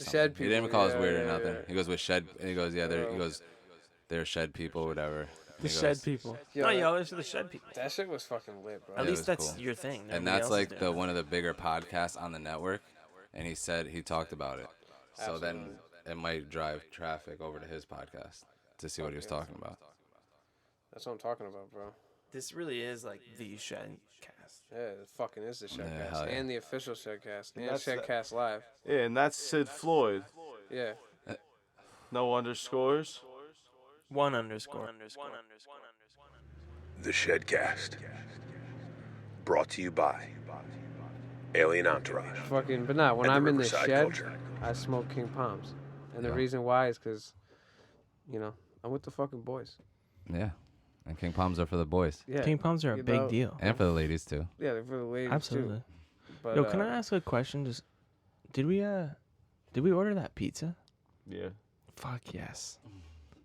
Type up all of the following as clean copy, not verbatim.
something. Shed He didn't even people, call us yeah, weird or yeah, nothing. yeah. He goes with shed. And he goes, they're shed people, whatever. The shed people. Yo, No, y'all listen to the shed people. That shit was fucking lit, bro. At Yeah, it least was that's cool. your thing. And Nobody that's else is like doing one of the bigger podcasts on the network. And he talked about it. So then it might drive traffic over to his podcast to see what he was talking about. That's what I'm talking about, bro. This really is like the ShedCast. Yeah, it fucking is the ShedCast. hell yeah. And the official ShedCast. And that's ShedCast Live. Yeah, and that's Sid Floyd. Yeah. No underscores. One underscore. The ShedCast. Brought to you by Alien Entourage. Fucking, but nah, when And the I'm in the Riverside shed, culture. I smoke King Palms. And the Yeah. reason why is because, I'm with the fucking boys. Yeah. And King Palms are for the boys. Yeah. King Palms are a You big know, deal. And for the ladies, too. Yeah, they're for the ladies, Absolutely. too. But, Yo, can I ask a question? Just did we order that pizza? Yeah. Fuck yes.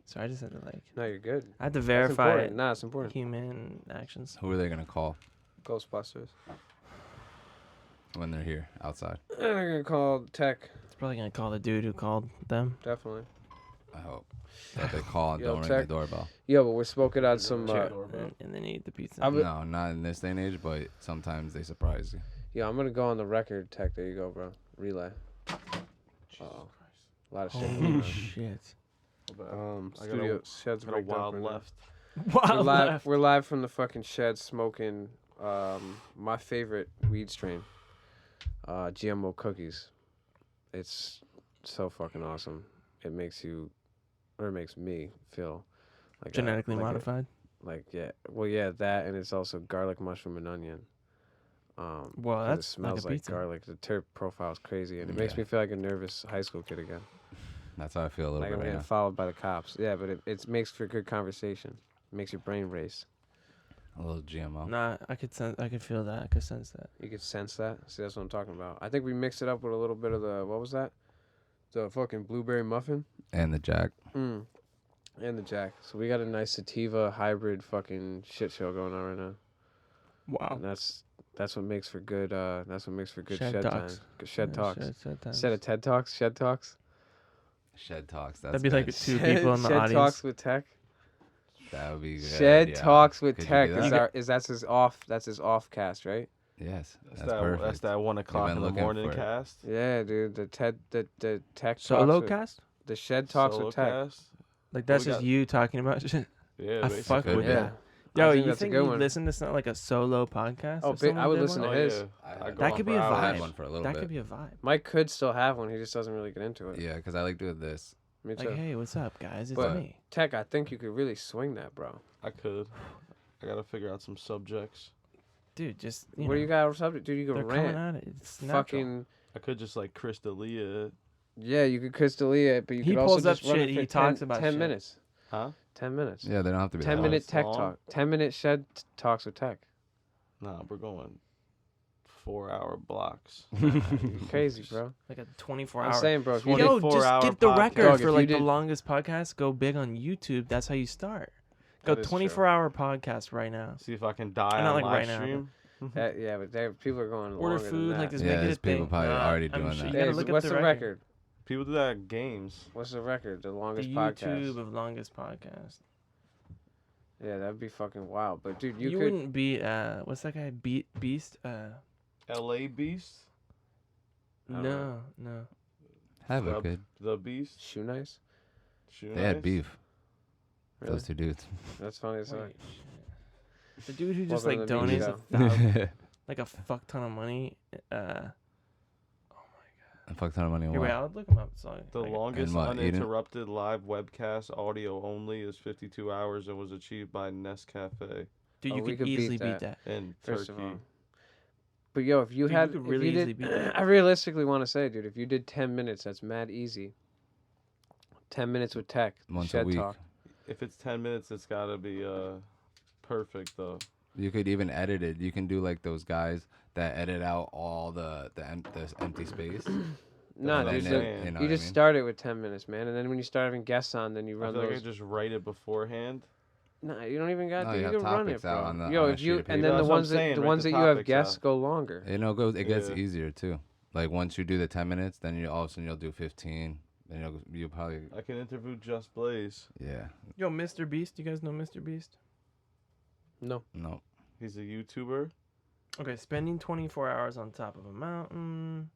So I just had to No, you're good. I had to That's verify important. Nah, it's important. human actions. Who are they going to call Ghostbusters. when they're here outside? And they're going to call Tech, It's probably gonna call the dude who called them. definitely. I hope. That they call and Yo, don't ring check. the doorbell. Yo, but we're smoking on some... And then eat the pizza. No, not in this day and age, but sometimes they surprise you. Yo, I'm going to go on the record, Tech. There you go, bro. Relay. Uh-oh. A lot of shit going Holy on. shit. Studio shed's Got a rigged up wild right now. left. We're Wild live, left. we're live from the fucking shed smoking my favorite weed strain, GMO cookies. It's so fucking awesome. It makes me feel like Genetically modified. that, and it's also garlic, mushroom, and onion. Well, 'cause that's it smells like a like pizza. garlic. The terp profile is crazy, and it makes me feel like a nervous high school kid again. That's how I feel a little Like I'm bit right getting now. followed by the cops. Yeah, but it makes for good conversation. It makes your brain race. A little GMO. Nah, I could feel that. I could sense that. You could sense that. See, that's what I'm talking about. I think we mixed it up with a little bit of what was that? The fucking blueberry muffin. And the Jack. And the Jack. So we got a nice sativa hybrid fucking shit show going on right now. Wow. And that's what makes for good. That's what makes for good Shed shed talks. time. Good shed talks. Shed times. Instead of TED talks, shed talks. Shed Talks. That's That'd be like good. two people in the shed audience. talks with Tech. That would be good. Shed yeah. talks with Could you Tech. do that? That's his off. That's his off cast, right? Yes. That's That's perfect. that 1 o'clock been in the looking morning for it. cast. Yeah, dude. The Tech Solo talks with, cast? the shed talks Solo with Tech. cast. Like that's we just got- you talking about shit. Yeah, I basically. fuck with Yeah. that. I Yo, think you that's a think good you one. listen to something like a solo podcast? Oh, if I someone would did listen one? to his. I go That on could for be a hours. I had vibe. one for a little That bit. could be a vibe. Mike could still have one. He just doesn't really get into it. Yeah, because I like doing this. Me too. Like, hey, what's up, guys? It's But- me. Tech, I think you could really swing that, bro. I could. I gotta figure out some subjects. Dude, just What do you got on subject? Dude, you They're can coming rant. at it. It's natural. Fucking I could just like Chris D'Elia. yeah, you could Crystalia it, but you He could also pulls up just run shit, it for he 10, talks about 10 shit. minutes. Huh? 10 minutes. Yeah, they don't have to be 10 that minute It's tech long. talk. 10 minute shed talks with Tech. Nah, we're going 4-hour blocks. You crazy, bro. Like a 24-hour. I'm saying, bro, if you did, Yo, 24 just hour get the podcast. record Dog, for if like you the did- longest podcast. Go big on YouTube. That's how you start. Go That is true. 24-hour podcast right now. See if I can die Not on like live right now, stream. yeah, but people are going Order longer food than like that. this. Yeah, Make it there's a thing. people probably already I'm doing sure that. You gotta Dave, look what's up the record? People do that at games. What's the record? The The longest YouTube podcast. of longest podcast. Yeah, that'd be fucking wild. But dude, You you could. wouldn't beat what's that guy? Beast? LA Beast? don't No, no. Have the, it good. The Beast? Shoe nice. Shoe They had Nice? beef. Really? Those two dudes. That's funny as fuck. Wait, shit. The dude who just Welcome like to the media donates show. like a fuck ton of money. A fuck ton of money on Here, wait, what? I'll look him up. Sorry. The Like, longest what, Eden? uninterrupted live webcast audio only is 52 hours and was achieved by Nescafe dude, Oh, you we could could beat easily that. beat that. in First of Turkey. all. But yo, if you Dude, you had, could if really you easily did, beat that. I realistically want to say, dude, if you did 10 minutes, that's mad easy. 10 minutes with Tech. Once a Shed week. talk. If it's 10 minutes, it's got to be perfect, though. You could even edit it. You can do like those guys that edit out all the empty space. Nah, what dude, I'm so saying. You know you what I just mean? start it with 10 minutes, man. And then when you start having guests on, then you I run feel like I those. just write it beforehand. Nah, you don't even got No, to. you You have can run it, topics out bro. on the- Yo, on a if sheet you of and paper. then That's the what I'm ones saying, that write the you have topics guests out. go longer. It gets Yeah. easier too. Like once you do the 10 minutes, then you all of a sudden you'll do 15. Then you'll probably I can interview Just Blaze. yeah. Yo, Mr. Beast. You guys know Mr. Beast? No. No. He's a YouTuber. Okay, spending 24 hours on top of a mountain.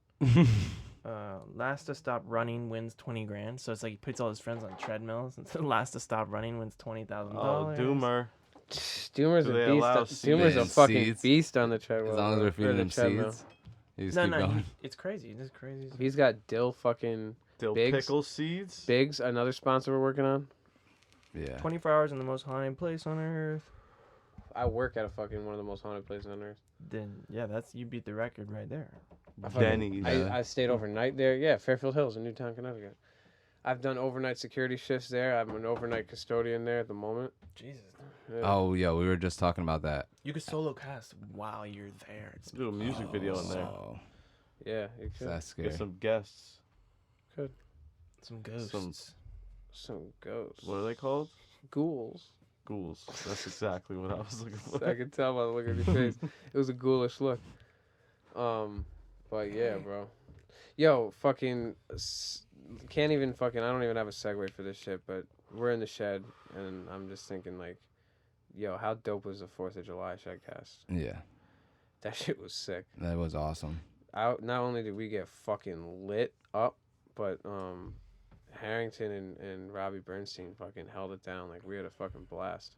Last to stop running wins 20 grand. So it's like he puts all his friends on treadmills. And so last to stop running wins $20,000. Oh, Doomer. Doomer's Do a they beast. allow Doomer's a seeds? fucking Seeds? beast on the treadmill. As long as bro. we're Or feeding the him treadmill. seeds, you just No, keep going. it's crazy. It's crazy. He's got dill fucking Dill Biggs? pickle seeds. Biggs, another sponsor we're working on. Yeah. 24 hours in the most haunted place on earth. I work at a fucking one of the most haunted places on earth. Then yeah, you beat the record right there. Denny's. I stayed overnight there. Yeah, Fairfield Hills in Newtown, Connecticut. I've done overnight security shifts there. I'm an overnight custodian there at the moment. Jesus. Yeah. Oh, yeah, we were just talking about that. You could solo cast while you're there. It's Do a music video in there. Oh, Yeah, you could. that's scary. Get some guests. some ghosts. Some ghosts. What are they called? Ghouls. Ghouls. That's exactly what I was looking for. I could tell by the look of your face. It was a ghoulish look. But yeah, bro. Yo, fucking can't even fucking. I don't even have a segue for this shit. But we're in the shed, and I'm just thinking like, yo, how dope was the 4th of July ShedCast? Yeah, That shit was sick. that was awesome. Not only did we get fucking lit up, but Harrington and Robbie Bernstein fucking held it down. Like we had a fucking blast.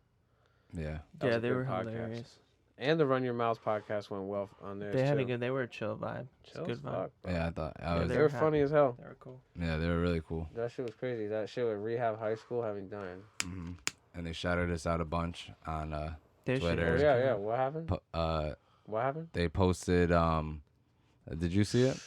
Yeah. That was Yeah, a they good were podcast. hilarious. And the Run Your Mouth podcast went well on there. They had a good. They were a chill vibe. It's Chill good as vibe. fuck, bro. Yeah, I thought I Yeah, was. They they were were funny happy. as hell. They were cool. Yeah, they were really cool. That shit was crazy. That shit with Rehab High School having done. Hmm. And they shouted us out a bunch on They should Twitter. Oh always yeah, come yeah. out. What happened? What happened? They posted. Did you see it?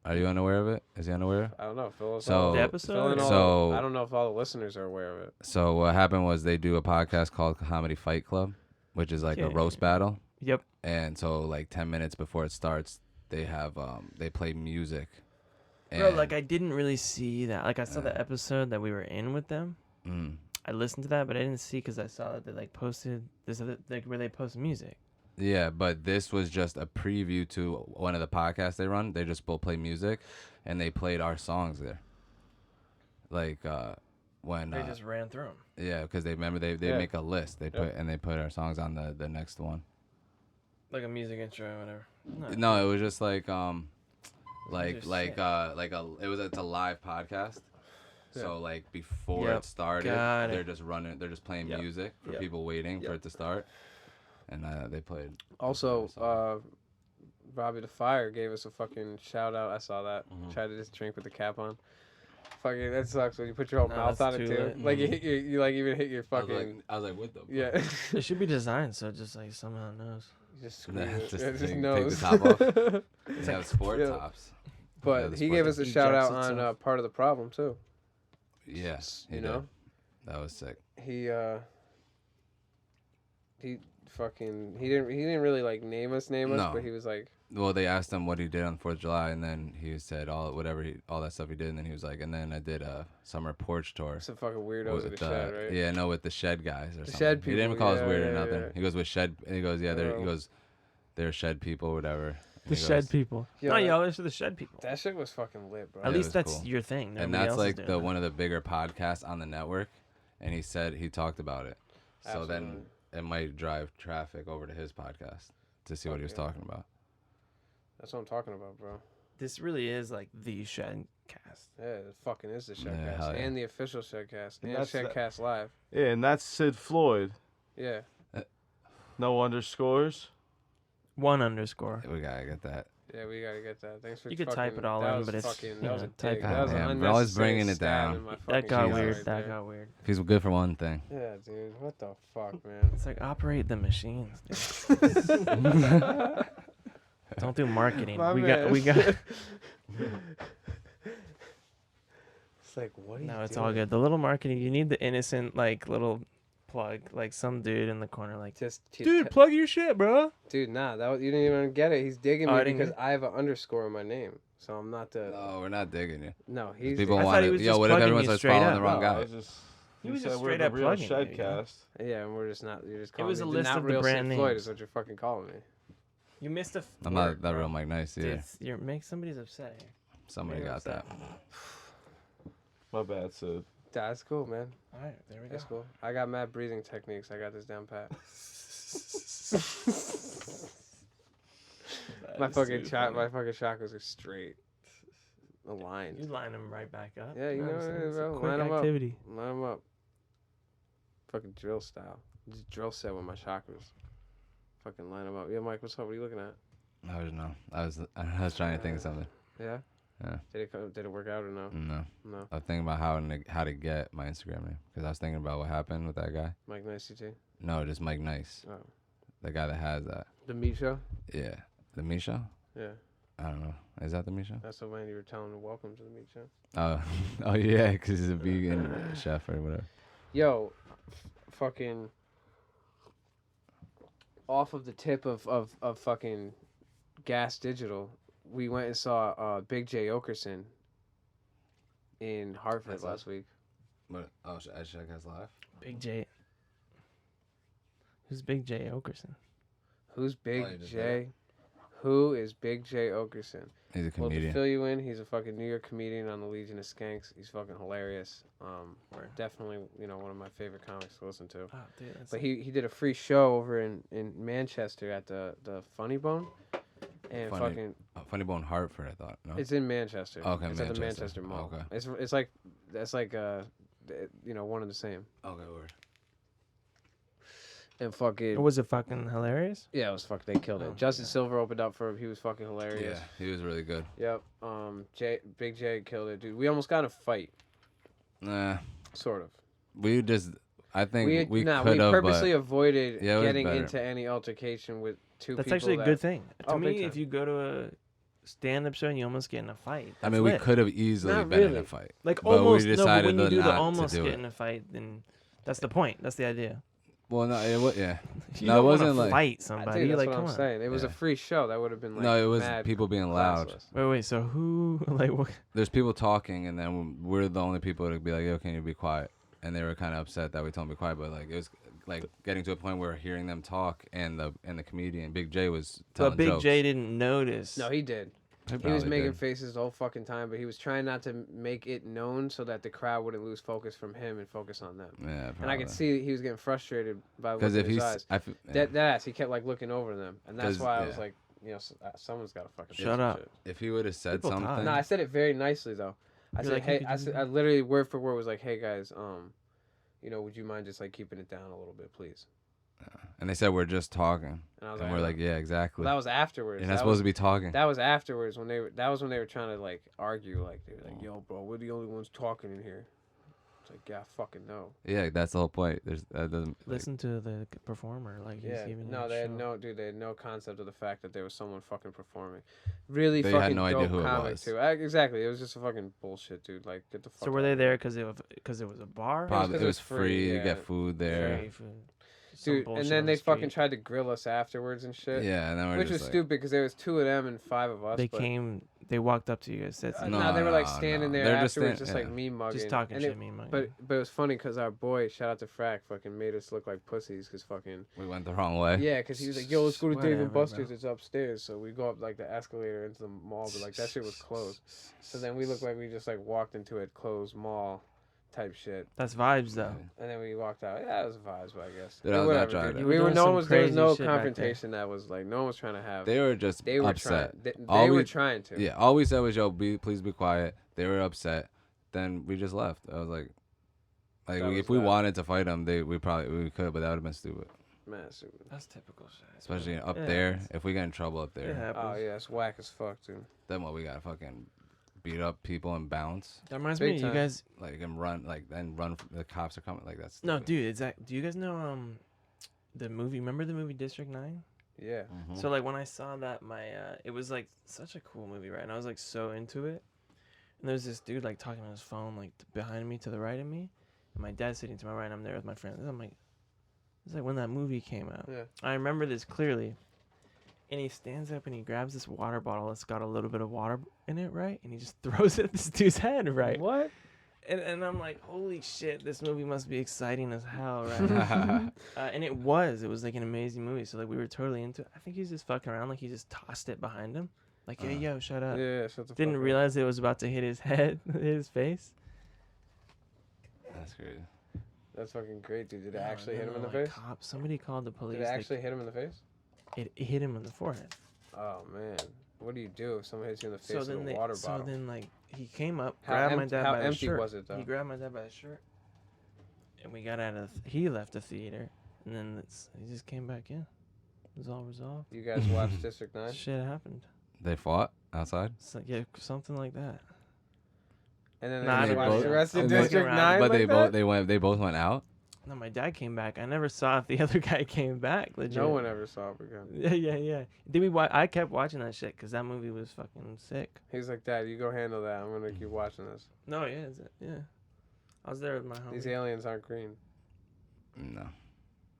Are you unaware of it? Is he unaware? I don't know. Fill us So- all. The episode? fill in all- So- I don't know if all the listeners are aware of it. So what happened was they do a podcast called Comedy Fight Club, which is like Yeah. a roast battle. Yep. And so like 10 minutes before it starts, they have they play music. Bro, like I didn't really see that. Like I saw the episode that we were in with them. Mm. I listened to that, but I didn't see because I saw that they like posted this other like where they post music. Yeah, but this was just a preview to one of the podcasts they run. They just both play music, and they played our songs there. Like when They just ran through them. yeah, because they remember they Yeah. make a list. They put our songs on the next one. Like a music intro or whatever. No, it was just like These are sick. it's a live podcast. So like before Yep, it started, got they're it. just playing Yep, music for yep, people waiting for yep. it to start, and they played. Also, Robbie the Fire gave us a fucking shout out. I saw that. Mhm. Tried to just drink with the cap on. Fucking that sucks when you put your whole No, mouth that's on it too too. lit. Like you hit you like even hit your I was fucking like, what the? fuck? yeah. It should be designed so it just like somehow knows. Just Nah, squeeze it. just Yeah, just take the knows. top off. They have sport yeah. tops. But Yeah, the he gave sport us a ejects shout out on itself. part of the problem too. Yeah, he You did. know, That was sick. he fucking he didn't really like name us, No. but he was like, Well, they asked him what he did on 4th of July, and then he said all that stuff he did, and then he was like, and then I did a summer porch tour. some fucking weirdos at the with, shed, right? Yeah, no, with the shed guys or something. shed He didn't even people, call us yeah, weird or yeah, nothing. yeah. He goes with shed, and he goes, yeah, Oh. they're shed people, whatever. The He shed goes- people. Yo, No, that- y'all listen to the shed people. That shit was fucking lit, bro. At Yeah, least it was that's cool. your thing. And Nobody that's else is like doing the that. one of the bigger podcasts on the network, and he said he talked about it. So then Absolutely. it might drive traffic over to his podcast to see what he was Fuck yeah. talking about. That's what I'm talking about, bro. This really is like the shed cast. Yeah, it fucking is the Yeah, ShedCast hell yeah. and the official ShedCast And and that's that- ShedCast Live. Yeah, and that's Sid Floyd. Yeah, No underscores. 1_. We gotta get that. yeah, we gotta get that. Thanks for You could fucking, type it all that in, was but it's- fucking, you that was a know, type dig. it That was out. an Damn, we're always unnecessary bringing it stab down. in my That fucking got cheese weird. right That there. got weird. If he's good for one thing. Yeah, dude. What the fuck, man? It's like operate the machines. Don't do marketing. My we man. got. It's like, what are you No, it's doing? all good. The little marketing. You need the innocent like little plug, like some dude in the corner, like, Just dude, plug your shit, bro. dude, nah, you didn't even get it. He's digging Oh, I me didn't because get I have an underscore in my name, so I'm not the. No, we're not digging you. No, he's. People I want thought he to. was Yo, just what if plugging everyone you starts straight following up. the wrong No, guy? I just, He was said just we're straight the up real plugging you, you know? ShedCast. Yeah, and we're just not. You're just calling was me. a list not of the real brand Sid Floyd names. is what you're fucking calling me. You missed a. I'm not that real Mike Nice either. You're somebody's upset here. Somebody got that. My bad, Sid. That's cool, man. All right, there we go. That's cool. I got mad breathing techniques. I got this down pat. my fucking chakras are straight, aligned. You line them right back up. Yeah, you know what it is, bro. Quick Line them activity. up. Line them up. Fucking drill style. Just drill set with my chakras. Fucking line them up. Yeah, Mike, what's up? What are you looking at? I don't know. I was trying to think of something. Yeah. Yeah. Did it work out or no? No. No. I was thinking about how to get my Instagram name because I was thinking about what happened with that guy. Mike Nice CT. No, just Mike Nice. Oh. The guy that has that. The meat show. Yeah. The meat show? Yeah. I don't know. Is that the meat show? That's the one you were telling him. Welcome to the meat show. Oh yeah, because he's a vegan chef or whatever. Yo, fucking. Off of the tip of fucking Gas Digital, we went and saw Big J Okerson in Hartford That's last week. What? Oh, at ShedCast Live? Big J. Who's Big J Okerson? Who's Big you just J? Who is Big J Okerson? He's a Well, to comedian. fill you in, he's a fucking New York comedian on the Legion of Skanks. He's fucking hilarious. Word. Definitely, one of my favorite comics to listen to. Oh, dude, that's But he did a free show over in Manchester at the Funny Bone, and Funny Bone Hartford, I thought. No. it's in Manchester. Okay, it's at the Manchester. Manchester Mall. Okay. It's like that's like one and the same. Okay, word. And fucking Was it fucking hilarious? yeah, it was fuck. They killed it. Oh, Justin yeah. Silver opened up for him. He was fucking hilarious. Yeah, he was really good. Yep. Big J killed it, dude. We almost got in a fight, Nah, sort of. I think we could we have, purposely but avoided Yeah, it was getting better. into any altercation with two That's people. actually a good thing. To Oh, big me, if time. you go to a stand-up show and you almost get in a fight, I that's mean, we lit. could have easily Not been in really. a fight. Like but we almost no, but decided when you do the not to almost do get it. in a fight, then that's the point. That's the idea. Well, no, yeah. You No, it don't wasn't wanna like- fight I somebody. think that's like, what come I'm on. saying. It was a Yeah. free show. That would have been like No, it was mad people being loud. classless. Wait. So who like what? There's people talking, and then we're the only people to be like, "Yo, can you be quiet?" And they were kind of upset that we told them to be quiet, but like it was like getting to a point where hearing them talk, and the comedian Big J was telling But Big jokes. J didn't notice. No, he did. He was probably making did. faces the whole fucking time, but he was trying not to make it known so that the crowd wouldn't lose focus from him and focus on them. Yeah, And I could see he was getting frustrated by because looking if in his he's, eyes. yeah. That ass, he kept like looking over them, and that's 'Cause, why I was yeah. like, someone's got to fucking Shut say some up. shit. if he would have said People talk. something, No, I said it very nicely though. I You're said, like, hey, "Hey, could you I literally word for word was like, hey guys, would you mind just like keeping it down a little bit, please? and they said we're just talking, And I was and like, we're like, yeah, exactly. well, that was afterwards. You're not supposed to be talking. That was afterwards when they were. That was when they were trying to like argue. Like they were like, "Yo, bro, we're the only ones talking in here." It's like, yeah, I fucking know. Yeah, that's the whole point. That doesn't Listen to the performer. Like he's Yeah, giving no, you a they had show. they had no concept of the fact that there was someone fucking performing. Really They had fucking no idea dope who it comic was. too. Exactly, it was just a fucking bullshit, dude. Like, get the fuck. So were out they of there here. because it was a bar? Probably, 'cause it was free. You yeah. get food there. Free food. Some Dude? bullshit And then on they the fucking street. tried to grill us afterwards and shit. Yeah, and then we're Which just was like, stupid because there was 2 of them and 5 of us. They but, came. They walked up to you guys. Said something. No, they were like No, standing no. there They're just afterwards, stand- just like yeah. me mugging. just talking and shit. it- Me, man. But it was funny because our boy, shout out to Frack, fucking made us look like pussies because fucking. we went the wrong way. Yeah, because he was like, yo, let's go to Dave Whatever, and Buster's. bro. It's upstairs. So we go up like the escalator into the mall, but like that shit was closed. So then we looked like we just like walked into a closed mall type shit. That's vibes though. And then we walked out. Yeah, it was vibes, but I guess. Dude, But I was whatever, not trying dude. to- You We were were doing no some one was there was crazy no shit back there. confrontation that was like no one was trying to have. They were just They were upset. trying. They All were we- trying to. Yeah, all we said was, "Yo, please be quiet." They were upset. Then we just left. I was like, That was if we bad. wanted to fight them, we could, but that would have been stupid. Man, stupid. That's typical shit. Especially up It there. happens. If we get in trouble up It there, happens. Oh yeah, it's whack as fuck, dude. then what? We gotta fucking beat up people and bounce, That reminds Big me. time. You guys. and run, The cops are coming. Like that's No, stupid. dude. Do you guys know the movie? Remember the movie District 9? Yeah. Mhm. So like when I saw that, it was like such a cool movie, right? And I was like so into it. And there's this dude like talking on his phone like behind me to the right of me, and my dad's sitting to my right. And I'm there with my friends. And I'm like, it's like when that movie came out. Yeah. I remember this clearly. And he stands up and he grabs this water bottle that's got a little bit of water in it, right? And he just throws it at this dude's head, right? What? And I'm like, holy shit, this movie must be exciting as hell, right? And it was like an amazing movie. So like we were totally into it. I think he's just fucking around, like he just tossed it behind him, like, hey, yo, shut up. Yeah, shut the Didn't fuck realize it was about to hit his head, his face. That's crazy. That's fucking great, dude. Did it No, actually and hit then him in the like, face? Cops, somebody called the police. Did it actually hit him in the face? It hit him on the forehead. Oh man, what do you do if someone hits you in the face So with then a water bottle? So then like he came up, How grabbed my empty- dad how by the empty shirt. was it, though? He grabbed my dad by the shirt, and we got out of. He left the theater, and then he just came back in. It was all resolved. You guys watched District 9? Shit happened. They fought outside. So, yeah, something like that. And then Nah, they they watched both- the rest of I'm fucking District around. 9 But like that? they both went out. No, my dad came back. I never saw if the other guy came back. Legit. No one ever saw it again. Yeah. Did we? I kept watching that shit because that movie was fucking sick. He's like, Dad, you go handle that. I'm gonna keep watching this. No, yeah. I was there with my homie. These aliens aren't green. No,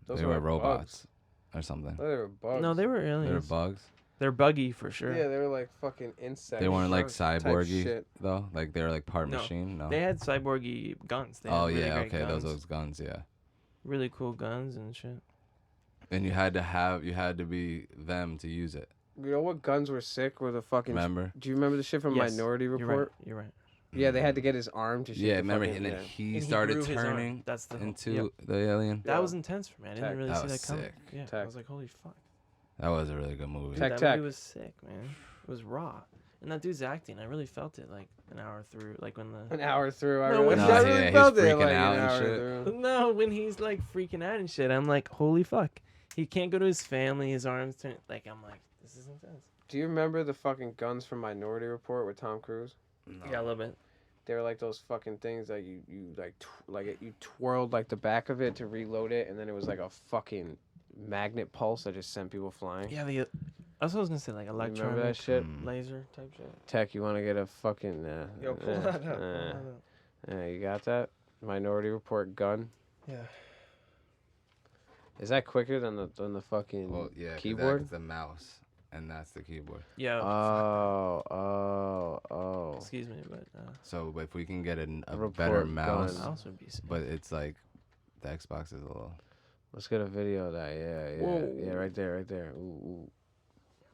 Those they are were like robots or something. Bugs. They were bugs. No, they were They were aliens. bugs. They're buggy for sure. Yeah, they were like fucking insects. They weren't like bugs type cyborgy shit. though. Like they were like part No. machine. No. They had cyborgy guns. They had Oh really yeah, great okay. guns. Those guns, yeah. Really cool guns and shit. And you had to be them to use it. You know what guns were sick? Were the fucking. Remember? Do you remember the shit from Yes, Minority Report? You're right. Yeah, they had to get his arm to shoot. Yeah, the remember? fucking, And then yeah. he And started grew his arm. turning That's the whole- into yep. the alien. That Yeah. was intense for me. I didn't Tech. really That see was that coming. sick. Yeah, I Tech. was like, holy fuck. That was a really good movie. Dude, Tech, that tech. movie was sick, man. It was raw. And that dude's acting, I really felt it like an hour through, like when the An hour through, I No, really, when- I No, really yeah, he's felt it freaking like out an and hour shit. through. no, when he's like freaking out and shit, I'm like, holy fuck. He can't go to his family, his arms turn like I'm like, this is intense. Do you remember the fucking guns from Minority Report with Tom Cruise? Yeah, a little bit. They were like those fucking things that you like you twirled like the back of it to reload it, and then it was like a fucking magnet pulse that just sent people flying. Yeah, that's what I was gonna say, like You remember that electronic shit? laser type shit. Tech, you want to get a fucking Yo, pull that up. Pull that up. you got that Minority Report gun? Yeah. Is that quicker than the fucking Well, yeah, 'cause keyboard? that's the mouse, and that's the keyboard. Yeah. Oh. Excuse me, but So if we can get a Report better gun. mouse, mouse would be sick. but it's like the Xbox is a little. Let's get a video of that. Yeah. Whoa. Yeah, right there. Ooh.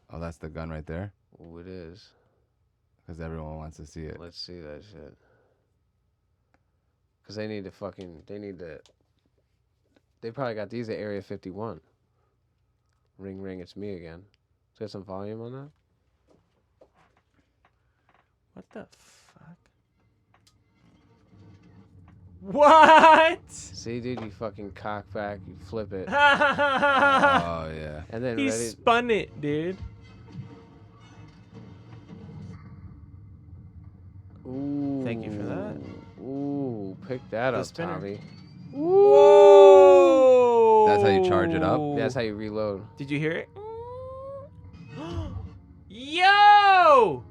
Oh, that's the gun right there, Ooh, it is. because everyone wants to see it. Let's see that shit. Cause they need to. They probably got these at Area 51. Ring, it's me again. Let's get some volume on that. What the fuck? What? See, dude, you fucking cock back, you flip it, Oh yeah. and then He ready. spun it, dude. Ooh. Thank you for that. Ooh, pick that The up, spinner. Tommy. Whoa! That's how you charge it up? That's how you reload. Did you hear it? Yo!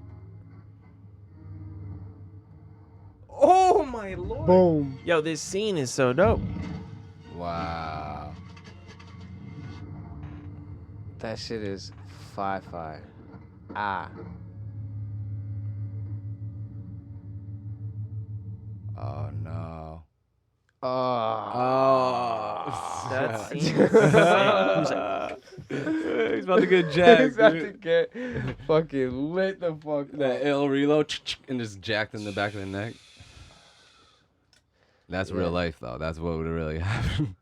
Oh my lord! Boom. Yo, this scene is so dope. Wow. That shit is fi. Ah. Oh no. Oh. That scene is sick. Who's like, He's about to get jacked. He's about to get fucking lit the fuck That up. ill reload and just jacked in the back of the neck. That's real Yeah. life though. That's what would really happen.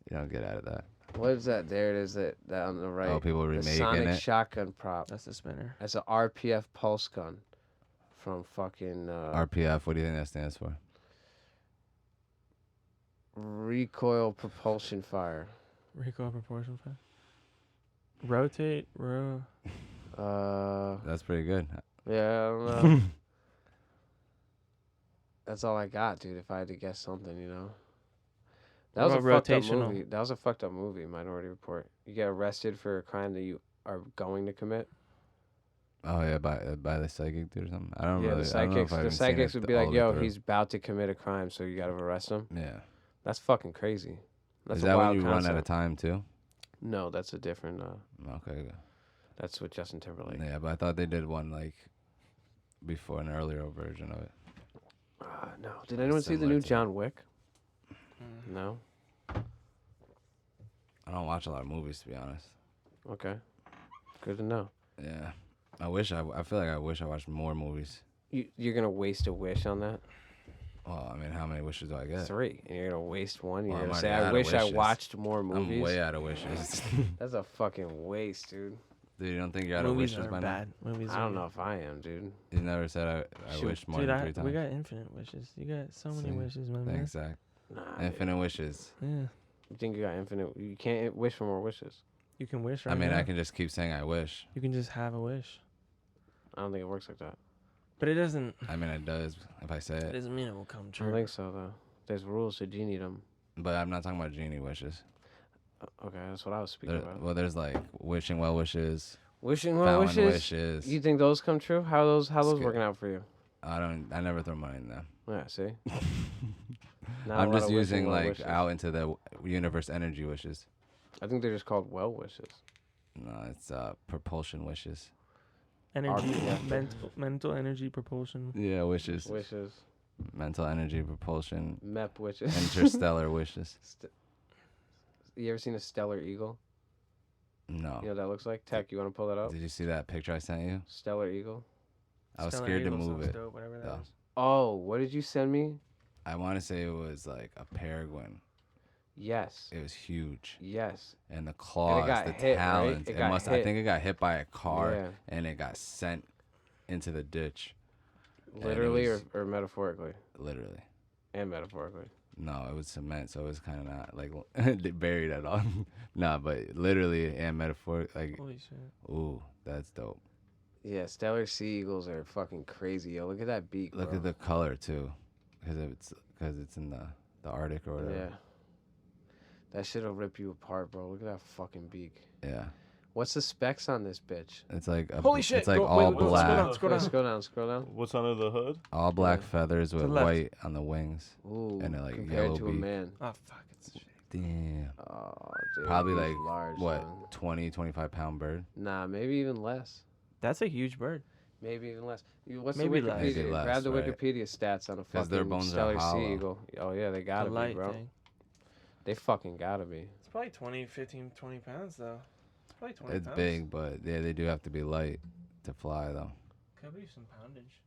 You don't get out of that. What is that? There it is. That on the right. Oh, people the remaking Sonic it. shotgun prop. that's the spinner. That's a RPF pulse gun from fucking RPF. What do you think that stands for? recoil propulsion fire. Recoil proportion fire. Rotate, That's pretty good. Yeah, I don't know. That's all I got, dude. If I had to guess something, you know. That was a What about fucked up rotational? movie. That was a fucked up movie, Minority Report. You get arrested for a crime that you are going to commit. Oh yeah, by the psychic dude or something. I don't Yeah, really. the I don't know if psychics. I've The even seen psychics it would be all like, the way "Yo, through. he's about to commit a crime, so you gotta arrest him." Yeah. That's fucking crazy. That's Is a that wild when you run concept. out of time too? No, that's a different. Okay. Good. That's with Justin Timberlake. Yeah, but I thought they did one like before an earlier version of it. No. Did anyone see the Similar new to- John Wick? Mm. No. I don't watch a lot of movies, to be honest. Okay. Good to know. Yeah. I feel like I wish I watched more movies. You're gonna waste a wish on that? Well, I mean, how many wishes do I get? 3, and you're gonna waste one. You're Well, I'm gonna say, already "I out of wish I wishes. watched more movies." I'm way out of wishes. That's a fucking waste, dude. Dude, you don't think you're out Movies of wishes are by now? bad. Movies. I don't know if I am, dude. You never said I Shoot. wished more Dude, than 3 times. we got infinite wishes. You got so many See? wishes, my man. Thanks, Zach. Nah, dude. Infinite wishes. Yeah. You think you got infinite? You can't wish for more wishes. You can wish right I mean, now. I can just keep saying I wish. You can just have a wish. I don't think it works like that. But it doesn't. I mean, it does if I say It it. doesn't mean it will come I true. don't think so, though. There's rules to genie them. But I'm not talking about genie wishes. Okay, that's what I was speaking about. Well, there's like wishing well wishes, Wishing well fountain wishes. wishes. You think those come true? How those good. working out for you? I never throw money in them. Yeah, see. Not a I'm lot just of wishing using well like wishes. out into the universe energy wishes. I think they're just called well wishes. No, it's propulsion wishes. Energy, RPF. mental energy propulsion. Yeah, wishes. Wishes. Mental energy propulsion. MEP wishes. Interstellar wishes. You ever seen a stellar eagle? No. You know what that looks like? Tech, you want to pull that up? Did you see that picture I sent you? Stellar eagle. I was Stellar scared to Eagle move sounds it. dope, whatever that though. is. Oh, what did you send me? I want to say it was like a peregrine. Yes. It was huge, Yes. and the claws, got the hit, right? talons. It got I hit. think it got hit by a car, Yeah. and it got sent into the ditch. And it Literally was- or metaphorically? Literally. And metaphorically. No, it was cement, so it was kind of not like buried at all. Nah, but literally and metaphor, like, Holy shit. ooh, that's dope. Yeah, stellar sea eagles are fucking crazy, yo. Look at that beak, Look bro. at the color too, because it's in the Arctic or whatever. Yeah. That shit'll rip you apart, bro. Look at that fucking beak. Yeah. What's the specs on this bitch? It's like Holy shit, It's like go- all wait, wait, black, scroll down. Scroll down, scroll down. What's under the hood? all black Yeah. feathers with left. white on the wings. Ooh, And it, like, compared yellow to a beak. man. Oh, fuck. It's shit. Damn. Oh, dude. Probably he's like large, what, son. 20, 25 pound bird. Nah, maybe even less. That's a huge bird. Maybe even less. What's Maybe the less. Wikipedia? Maybe less, Grab the right. Wikipedia stats on a 'Cause their fucking bones are stellar hollow. sea eagle. Oh yeah, they gotta The light be, bro. thing. They fucking gotta be. It's probably 20, 15, 20 pounds, though. It's probably 20 It's pounds. big, but yeah, they do have to be light to fly though. Could be some poundage.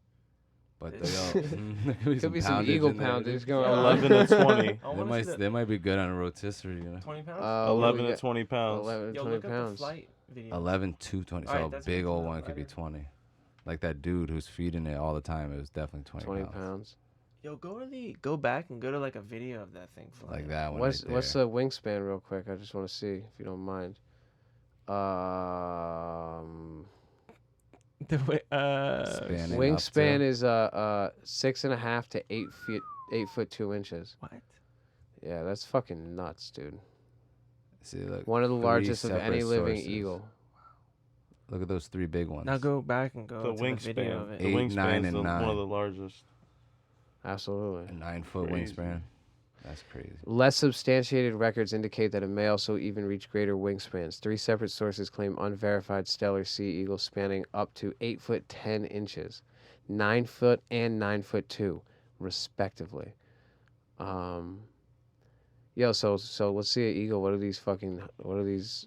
But It- they don't. Could be some eagle in there, poundage dude. going on. 11 to 20. I They wanna might see the they might be good on a rotisserie, you know. 20 pounds? What do 11 we to got? 20 pounds. 11 to Yo, 20 look up the pounds. flight video. 11 to 20. Alright, So a that's big what old it's one about, could be right? 20. Like that dude who's feeding it all the time. It was definitely 20, 20 pounds. pounds. Yo, go back and go to like a video of that thing flying. Like that one. What's right what's there. the wingspan, real quick? I just want to see, if you don't mind. The way, Spanning up Wingspan to- is 6.5 to 8 foot 2 inches. what? Yeah, that's fucking nuts, dude. See, look. One of the 3 largest of any separate living sources. eagle. Look at those 3 big ones. Now go back and go The to the video of wingspan. it. The 8, 9, wingspan's and the, one 9. of the largest. Absolutely. A 9-foot Crazy. wingspan. That's crazy. Less substantiated records indicate that it may also even reach greater wingspans. 3 separate sources claim unverified stellar sea eagles spanning up to 8 foot 10 inches, 9 foot and 9 foot 2, respectively. Yo, so let's see an eagle. What are these?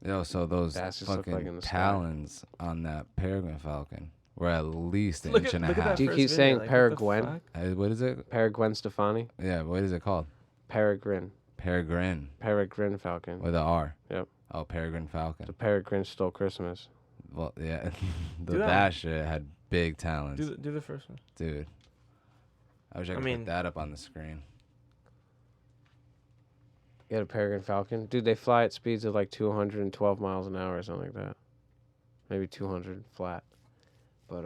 Yo, so those Bastards look fucking like in the sky. talons on that peregrine falcon were at least an Look inch at, and a look at that half. Do you first keep video, saying like, what the Peregrine? fuck? What is it? Peregrine Stefani? Yeah, what is it called? Peregrine. Peregrine Peregrine falcon. with an R. Yep. Oh, peregrine falcon. The peregrine stole Christmas. Well, yeah, Do that that shit had big talons, Do the first one. dude. I wish I could mean- put that up on the screen. You got a peregrine falcon? Dude, they fly at speeds of like 212 miles an hour or something like that. Maybe 200 flat. But,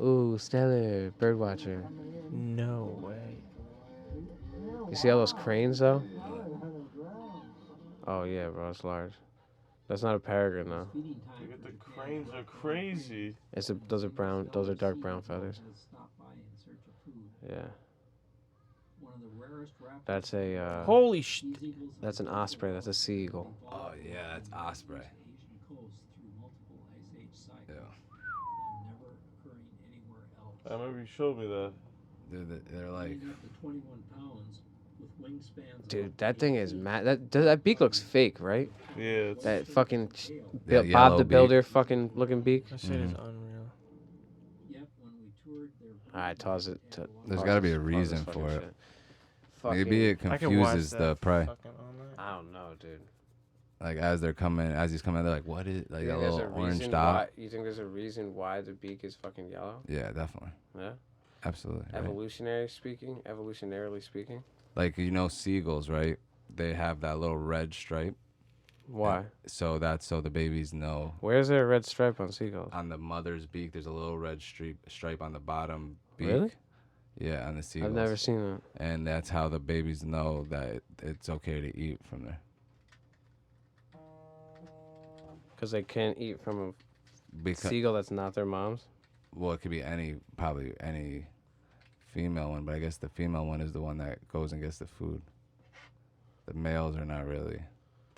Ooh, stellar. Birdwatcher. No way. You see all those cranes, though? Oh, yeah, bro, it's large. That's not a peregrine, though. Look at the cranes are crazy. Those are dark brown feathers. Yeah. That's a, Holy sh! that's an osprey. That's a sea eagle. Oh yeah, that's osprey. Yeah. I remember you showed me that. They're like, Up to 21 pounds with wingspans. Dude, that thing is mad. That beak looks fake, right? Yeah, it's That fucking Yeah, Bob yellow the beak. Builder fucking looking beak. That shit is unreal. Yep, when we toured their Alright, toss it. There's got to be a reason for it. Maybe it I can watch confuses that the prey. fucking all night. I don't know, dude. Like as he's coming, they're like, what is like that little orange dot? You think there's a reason why the beak is fucking yellow? Yeah, definitely. Yeah. Absolutely. Right. Evolutionarily speaking. Like seagulls, right? They have that little red stripe. Why? So that's so the babies know. Where's there a red stripe on seagulls? On the mother's beak, there's a little red stripe on the bottom beak. Really? Yeah, on the seagulls. I've never seen that. And that's how the babies know that it's okay to eat from there. Because they can't eat from a Because seagull that's not their mom's? well, it could be probably any female one, but I guess the female one is the one that goes and gets the food. The males are not really.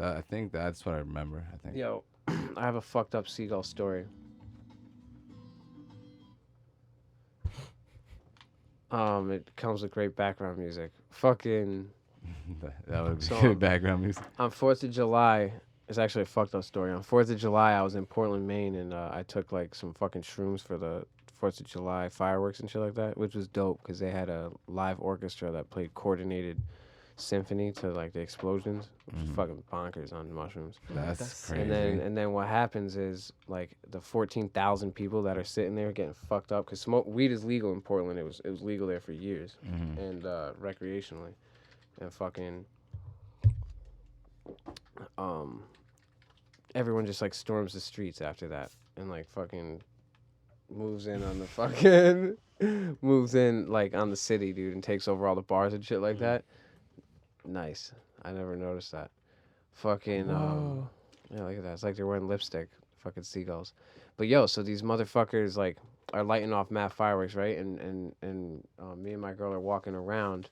I think that's what I remember. I think. Yo, I have a fucked up seagull story. It comes with great background music. Fucking That would be So, good background music. on 4th of July, it's actually a fucked up story. On 4th of July, I was in Portland, Maine, and I took like some fucking shrooms for the 4th of July fireworks and shit like that, which was dope because they had a live orchestra that played coordinated symphony to like the explosions, which was fucking bonkers on mushrooms. That's crazy. And then what happens is like the 14,000 people that are sitting there getting fucked up because weed is legal in Portland. It was legal there for years and recreationally, and fucking everyone just like storms the streets after that and like fucking moves in on the fucking moves in like on the city, dude, and takes over all the bars and shit like that. Nice. I never noticed that. Fucking yeah, look at that. It's like they're wearing lipstick. Fucking seagulls. But yo, so these motherfuckers like are lighting off mad fireworks, right? And me and my girl are walking around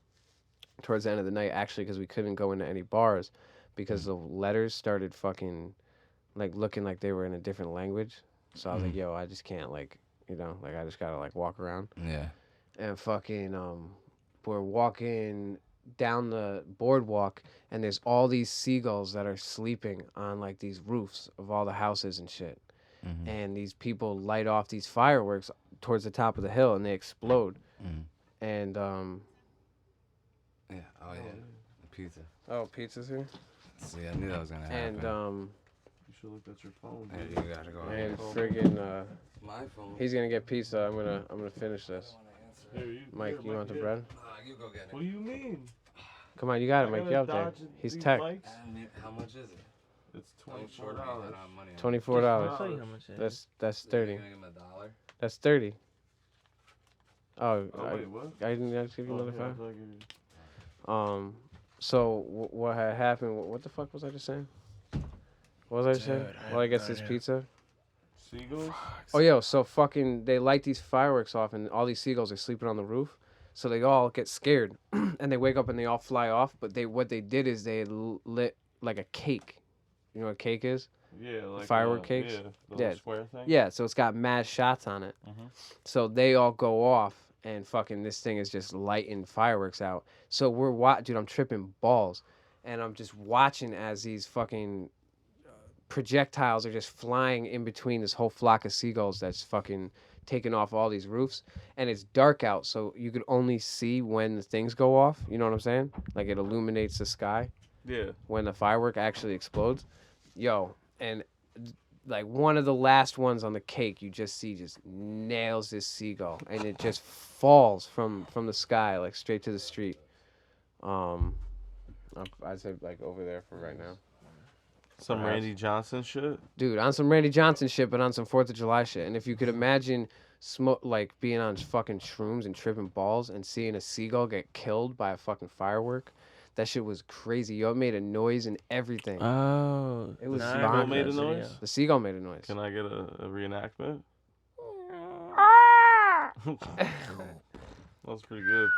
towards the end of the night, actually, because we couldn't go into any bars because the letters started fucking like looking like they were in a different language. So I was like, yo, I just can't like, like I just gotta like walk around. Yeah. And fucking we're walking down the boardwalk and there's all these seagulls that are sleeping on like these roofs of all the houses and shit. And these people light off these fireworks towards the top of the hill and they explode. And Yeah. Oh yeah. The pizza. oh, pizza's here. See, I knew that was gonna happen. And You should look at your phone. Yeah, Dude. you gotta go. and friggin' My phone. he's gonna get pizza. I'm gonna finish this. Here, Mike, here, you want the get- bread? You go get it. What do you mean? Come on, you got it, I Mike. gotta You out there? dodge He's these tech. bikes. How much is it? It's Don't show me $24. that I have money on it. $24. I'll tell you how much it is. That's So you're 30. gonna give him $1? That's 30. Oh, Oh, wait, what? I didn't give you Oh, another yeah, I 5. thought I gave you- So what had happened? What the fuck was I just saying? What was I just saying? Dude, I Well, I have guess no this idea. pizza. Seagulls? Oh, yo, so fucking they light these fireworks off, and all these seagulls are sleeping on the roof. So they all get scared, and they wake up and they all fly off. But what they did is they lit like a cake. You know what a cake is? Yeah, like firework cakes? Yeah, the Yeah. little square thing. Yeah, so it's got mad shots on it. So they all go off, and fucking this thing is just lighting fireworks out. So dude, I'm tripping balls, and I'm just watching as these fucking projectiles are just flying in between this whole flock of seagulls that's fucking taking off all these roofs. And it's dark out, so you could only see when the things go off. You know what I'm saying? Like it illuminates the sky Yeah. when the firework actually explodes. Yo, and like one of the last ones on the cake, you just see just nails this seagull, and it just falls from the sky like straight to the street. I'd say like over there for right now. Some Perhaps. Randy Johnson shit. Dude, on some Randy Johnson shit, but on some 4th of July shit. And if you could imagine like being on fucking shrooms and tripping balls and seeing a seagull get killed by a fucking firework, that shit was crazy. Yo, it made a noise and everything. Oh, It was nah, I bonkers. remember Made a that video. noise? The seagull made a noise. Can I get a reenactment? That was pretty good.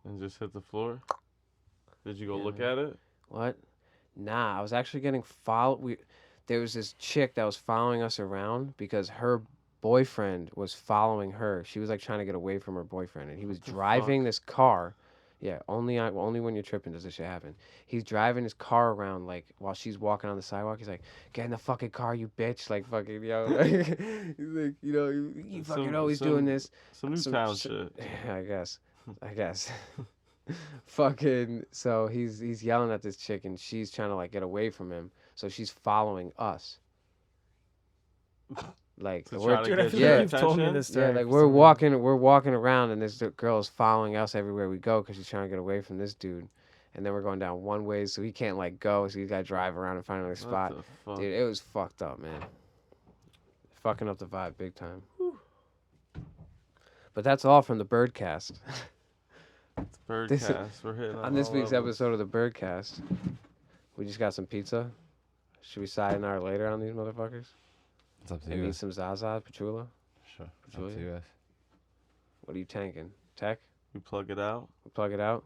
And just hit the floor. Did you go look at it? What? Nah, I was actually getting followed. There was this chick that was following us around because her boyfriend was following her. She was like trying to get away from her boyfriend, and he was the driving fuck? this car. Yeah, only when you're tripping does this shit happen. He's driving his car around like while she's walking on the sidewalk. He's like, "Get in the fucking car, you bitch!" Like fucking yo. Like, he's like, you know, you fucking always doing this. Some Newtown shit. I guess. Fucking. So he's yelling at this chick, and she's trying to like get away from him. So she's following us. Like To we're try to Dude, I get feel yeah. like you've told me attention? this yeah, story. like for we're walking around, and this girl is following us everywhere we go because she's trying to get away from this dude. And then we're going down one way, so he can't like go, so he's got to drive around and find another spot. What the fuck? Dude, it was fucked up, man. Fucking up the vibe big time. But that's all from the Birdcast. Birdcast. We're hitting On this all week's levels. episode of the Birdcast, we just got some pizza. Should we side an hour later on these motherfuckers? It's up to And you eat guys. some Zaza, Petula? Sure. It's up to Julia? you guys. What are you tanking? Tech? We plug it out. Plug it out?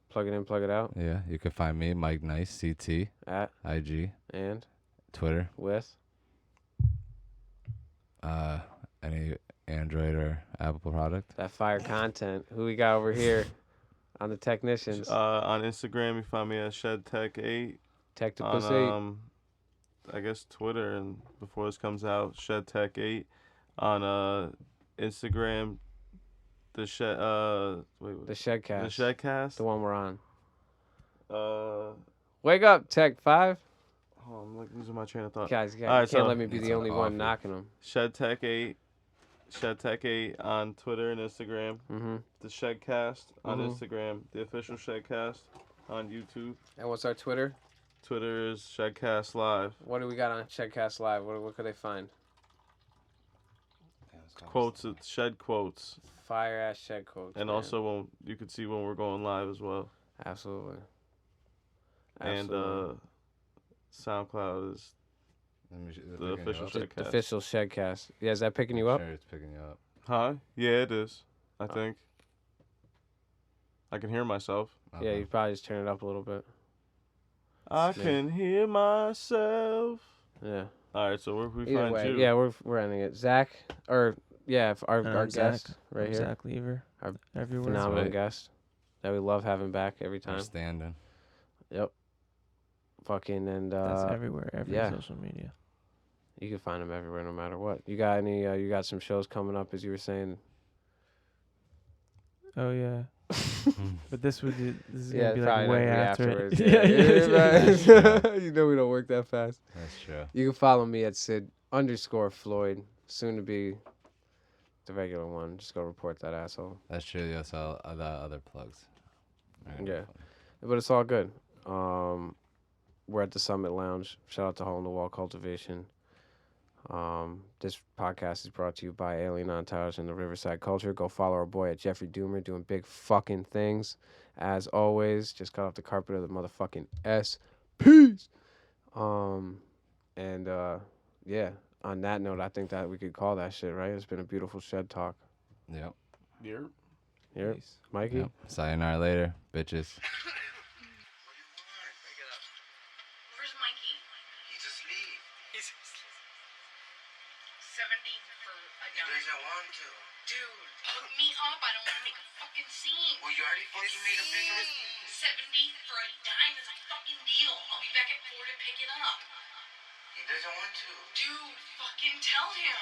Plug it in, plug it out? Yeah, you can find me, Mike Nice, CT, At, IG, and, Twitter, with? any Android or Apple product. That fire content. Who we got over here on the technicians? On Instagram, you find me at ShedTech8. Tech to On pussy. I guess Twitter, and before this comes out, ShedTech8. On Instagram, the Shed The ShedCast. the ShedCast. The one we're on. Uh, Wake up, Tech 5. oh, I'm like losing my train of thought. Guys, you All right, can't so let me be it's the an only offer. one knocking them. ShedTech8. ShedTech8 on Twitter and Instagram. Mm-hmm. The ShedCast on Mhm. Instagram. The official ShedCast on YouTube. And what's our Twitter? Twitter is ShedCast Live. What do we got on ShedCast Live? What could they find? Quotes, it's Shed quotes. Fire ass Shed quotes. And man. also when you can see when we're going live as well. Absolutely. And SoundCloud is the official The ShedCast. official ShedCast. Yeah, is that picking you up? Sure, it's picking you up. Huh? Yeah, it is. I think. I can hear myself. Yeah, Okay. you probably just turn it up a little bit. I Maybe. can hear myself. Yeah. All right, so where can we Either find way, you? yeah, we're ending it. Zach, or yeah, if our I'm Zach. guest right I'm here, Zach Lever. Our Everywhere. phenomenal right. guest that we love having back every I'm time. standing. Yep. Fucking and That's everywhere. Every yeah. social media. you can find him everywhere, no matter what. You got any? You got some shows coming up, as you were saying. Oh yeah. But this is Yeah, gonna be probably like not way gonna be after afterwards. it. Yeah. You know we don't work that fast. That's true. You can follow me at Sid_Floyd, soon to be the regular one. Just go report that asshole. That's true. Yes, the other plugs. Alright, Yeah. But it's all good. We're at the Summit Lounge. Shout out to Hole in the Wall Cultivation. This podcast is brought to you by Alien Entourage and the Riverside Culture. Go follow our boy at Jeffrey Doomer doing big fucking things. As always, just got off the carpet of the motherfucking S. Peace. Yeah, on that note, I think that we could call that shit, right? It's been a beautiful shed talk. Yep. Yep. Here, Peace. Mikey? Yep. Sayonara later, bitches. Where's Mikey? He's asleep. 70 for a He dime. doesn't want to. Dude, hook me up. I don't want to make a fucking scene. Well, you already fucking made a big mistake. 70 for a dime is a fucking deal. I'll be back at 4 to pick it up. He doesn't want to. Dude, fucking tell him.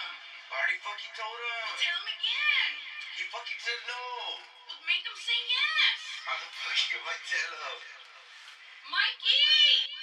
I already fucking told him. Tell him again. He fucking said no. But make him say yes. How the fuck am I tell him? Mikey!